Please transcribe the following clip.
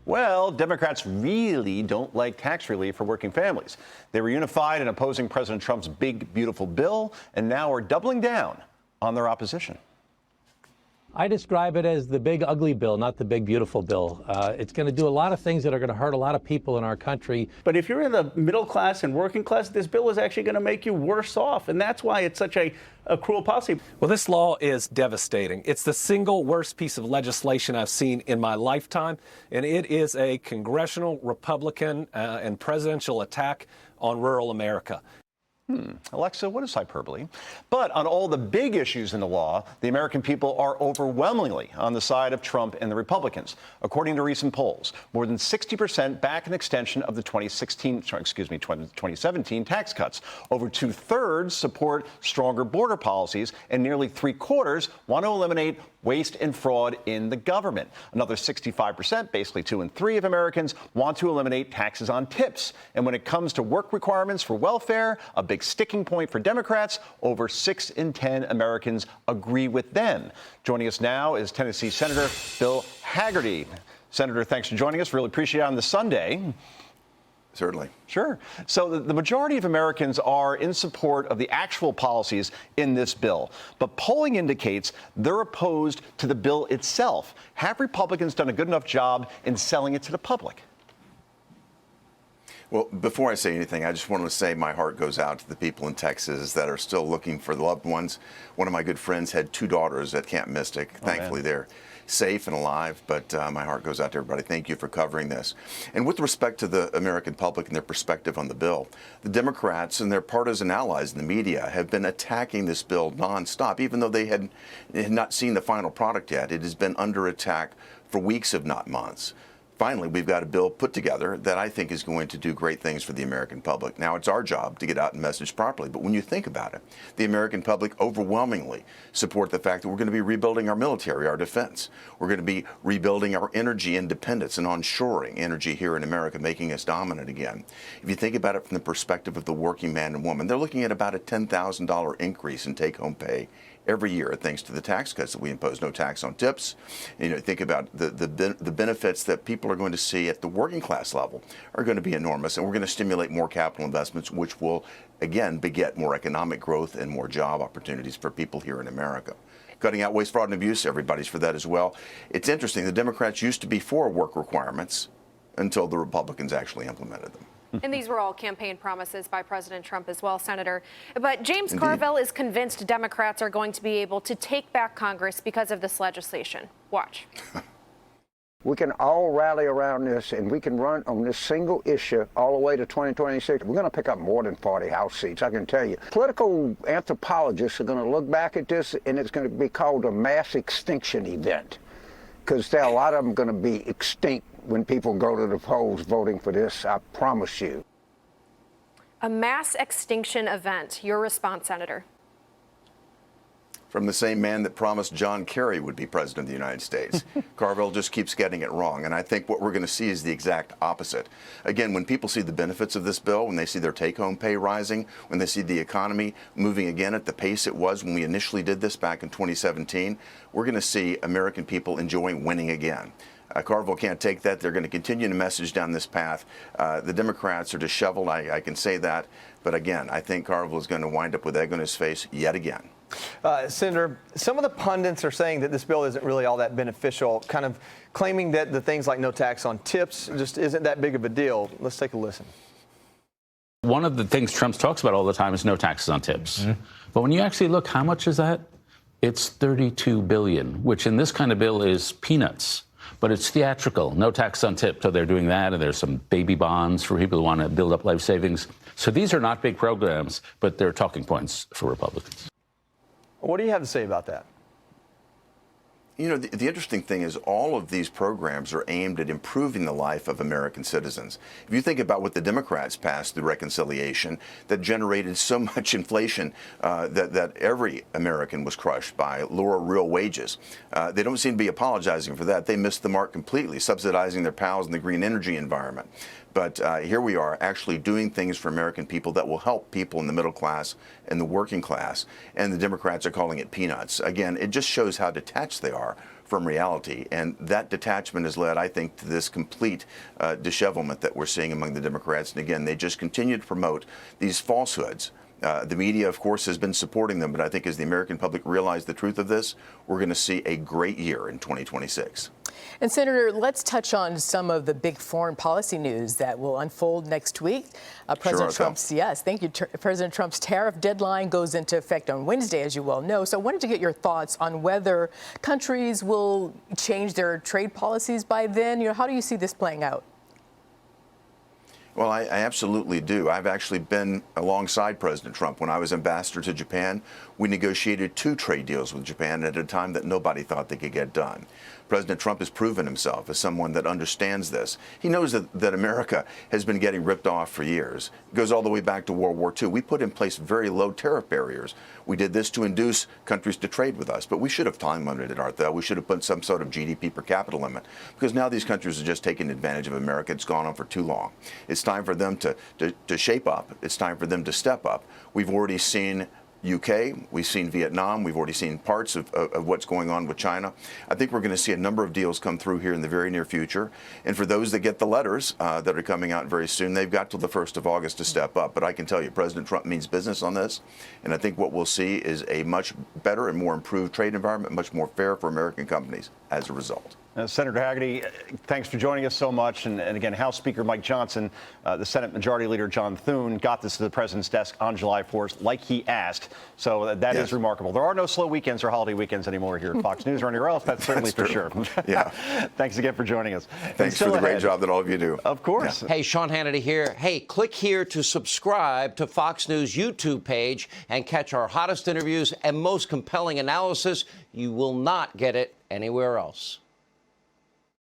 Well, Democrats really don't like tax relief for working families. They were unified in opposing President Trump's big, beautiful bill, and now are doubling down on their opposition. I describe it as the big ugly bill, not the big beautiful bill. It's going to do a lot of things that are going to hurt a lot of people in our country. But if you're in the middle class and working class, this bill is actually going to make you worse off. And that's why it's such a cruel policy. Well, this law is devastating. It's the single worst piece of legislation I've seen in my lifetime. And it is a congressional Republican and presidential attack on rural America. Alexa, what is hyperbole? But on all the big issues in the law, the American people are overwhelmingly on the side of Trump and the Republicans. According to recent polls, more than 60% back an extension of the 2017 tax cuts. Over 2/3 support stronger border policies, and nearly 3/4 want to eliminate waste and fraud in the government. Another 65%, basically 2 in 3 of Americans, want to eliminate taxes on tips. And when it comes to work requirements for welfare, a big sticking point for Democrats, over 6 in 10 Americans agree with them. Joining us now is Tennessee Senator Bill Hagerty. Senator, thanks for joining us. Really appreciate it on this Sunday. Certainly. Sure. So the majority of Americans are in support of the actual policies in this bill, but polling indicates they're opposed to the bill itself. Have Republicans done a good enough job in selling it to the public? Well, before I say anything, I just want to say my heart goes out to the people in Texas that are still looking for loved ones. One of my good friends had 2 daughters at Camp Mystic. Thankfully, they're safe and alive, but my heart goes out to everybody. Thank you for covering this. And with respect to the American public and their perspective on the bill, the Democrats and their partisan allies in the media have been attacking this bill nonstop, even though they had not seen the final product yet. It has been under attack for weeks, if not months. Finally, we've got a bill put together that I think is going to do great things for the American public. Now, it's our job to get out and message properly, but when you think about it, the American public overwhelmingly support the fact that we're going to be rebuilding our military, our defense. We're going to be rebuilding our energy independence and onshoring energy here in America, making us dominant again. If you think about it from the perspective of the working man and woman, they're looking at about a $10,000 increase in take-home pay every year, thanks to the tax cuts that we impose. No tax on tips. Think about the benefits that people are going to see at the working class level are going to be enormous, and we're going to stimulate more capital investments, which will again beget more economic growth and more job opportunities for people here in America. Cutting out waste, fraud, and abuse, everybody's for that as well. It's interesting, the Democrats used to be for work requirements until the Republicans actually implemented them. And these were all campaign promises by President Trump as well, Senator. But James Carville is convinced Democrats are going to be able to take back Congress because of this legislation. Watch. We can all rally around this, and we can run on this single issue all the way to 2026. We're going to pick up more than 40 House seats, I can tell you. Political anthropologists are going to look back at this, and it's going to be called a mass extinction event, because there are a lot of them going to be extinct when people go to the polls voting for this, I promise you. A mass extinction event. Your response, Senator? From the same man that promised John Kerry would be president of the United States. Carville just keeps getting it wrong. And I think what we're going to see is the exact opposite. Again, when people see the benefits of this bill, when they see their take-home pay rising, when they see the economy moving again at the pace it was when we initially did this back in 2017, we're going to see American people enjoying winning again. Carville can't take that. They're going to continue to message down this path. The Democrats are disheveled, I can say that. But again, I think Carville is going to wind up with egg on his face yet again. Senator, some of the pundits are saying that this bill isn't really all that beneficial, kind of claiming that the things like no tax on tips just isn't that big of a deal. Let's take a listen. One of the things Trump talks about all the time is no taxes on tips. But when you actually look, how much is that? It's $32 billion, which in this kind of bill is peanuts. But it's theatrical, no tax on tips. So they're doing that, and there's some baby bonds for people who want to build up life savings. So these are not big programs, but they're talking points for Republicans. What do you have to say about that? You know, the interesting thing is all of these programs are aimed at improving the life of American citizens. If you think about what the Democrats passed through reconciliation that generated so much inflation that every American was crushed by, lower real wages. They don't seem to be apologizing for that. They missed the mark completely, subsidizing their pals in the green energy environment. But here we are actually doing things for American people that will help people in the middle class and the working class. And the Democrats are calling it peanuts. Again, it just shows how detached they are from reality. And that detachment has led, I think, to this complete dishevelment that we're seeing among the Democrats. And again, they just continue to promote these falsehoods. The media, of course, has been supporting them, but I think as the American public realize the truth of this, we're going to see a great year in 2026. And Senator, let's touch on some of the big foreign policy news that will unfold next week. President Trump's, yes, thank you. President Trump's tariff deadline goes into effect on Wednesday, as you well know. So I wanted to get your thoughts on whether countries will change their trade policies by then. How do you see this playing out? Well, I absolutely do. I've actually been alongside President Trump. When I was ambassador to Japan, we negotiated 2 trade deals with Japan at a time that nobody thought they could get done. President Trump has proven himself as someone that understands this. He knows that America has been getting ripped off for years. It goes all the way back to World War II. We put in place very low tariff barriers. We did this to induce countries to trade with us, but we should have time limited our We should have put some sort of GDP per capita limit, because now these countries are just taking advantage of America. It's gone on for too long. It's time for them to shape up. It's time for them to step up. We've already seen UK, we've seen Vietnam, we've already seen parts of what's going on with China. I think we're going to see a number of deals come through here in the very near future. And for those that get the letters that are coming out very soon, they've got till the 1st of August to step up. But I can tell you, President Trump means business on this. And I think what we'll see is a much better and more improved trade environment, much more fair for American companies as a result. Senator Hagerty, thanks for joining us so much. And again, House Speaker Mike Johnson, the Senate Majority Leader John Thune got this to the president's desk on July 4th, like he asked. So that is remarkable. There are no slow weekends or holiday weekends anymore here at Fox News or anywhere else. That's certainly for sure. Yeah. Thanks again for joining us. Thanks for the great job that all of you do. Of course. Hey, Sean Hannity here. Hey, click here to subscribe to Fox News YouTube page and catch our hottest interviews and most compelling analysis. You will not get it anywhere else.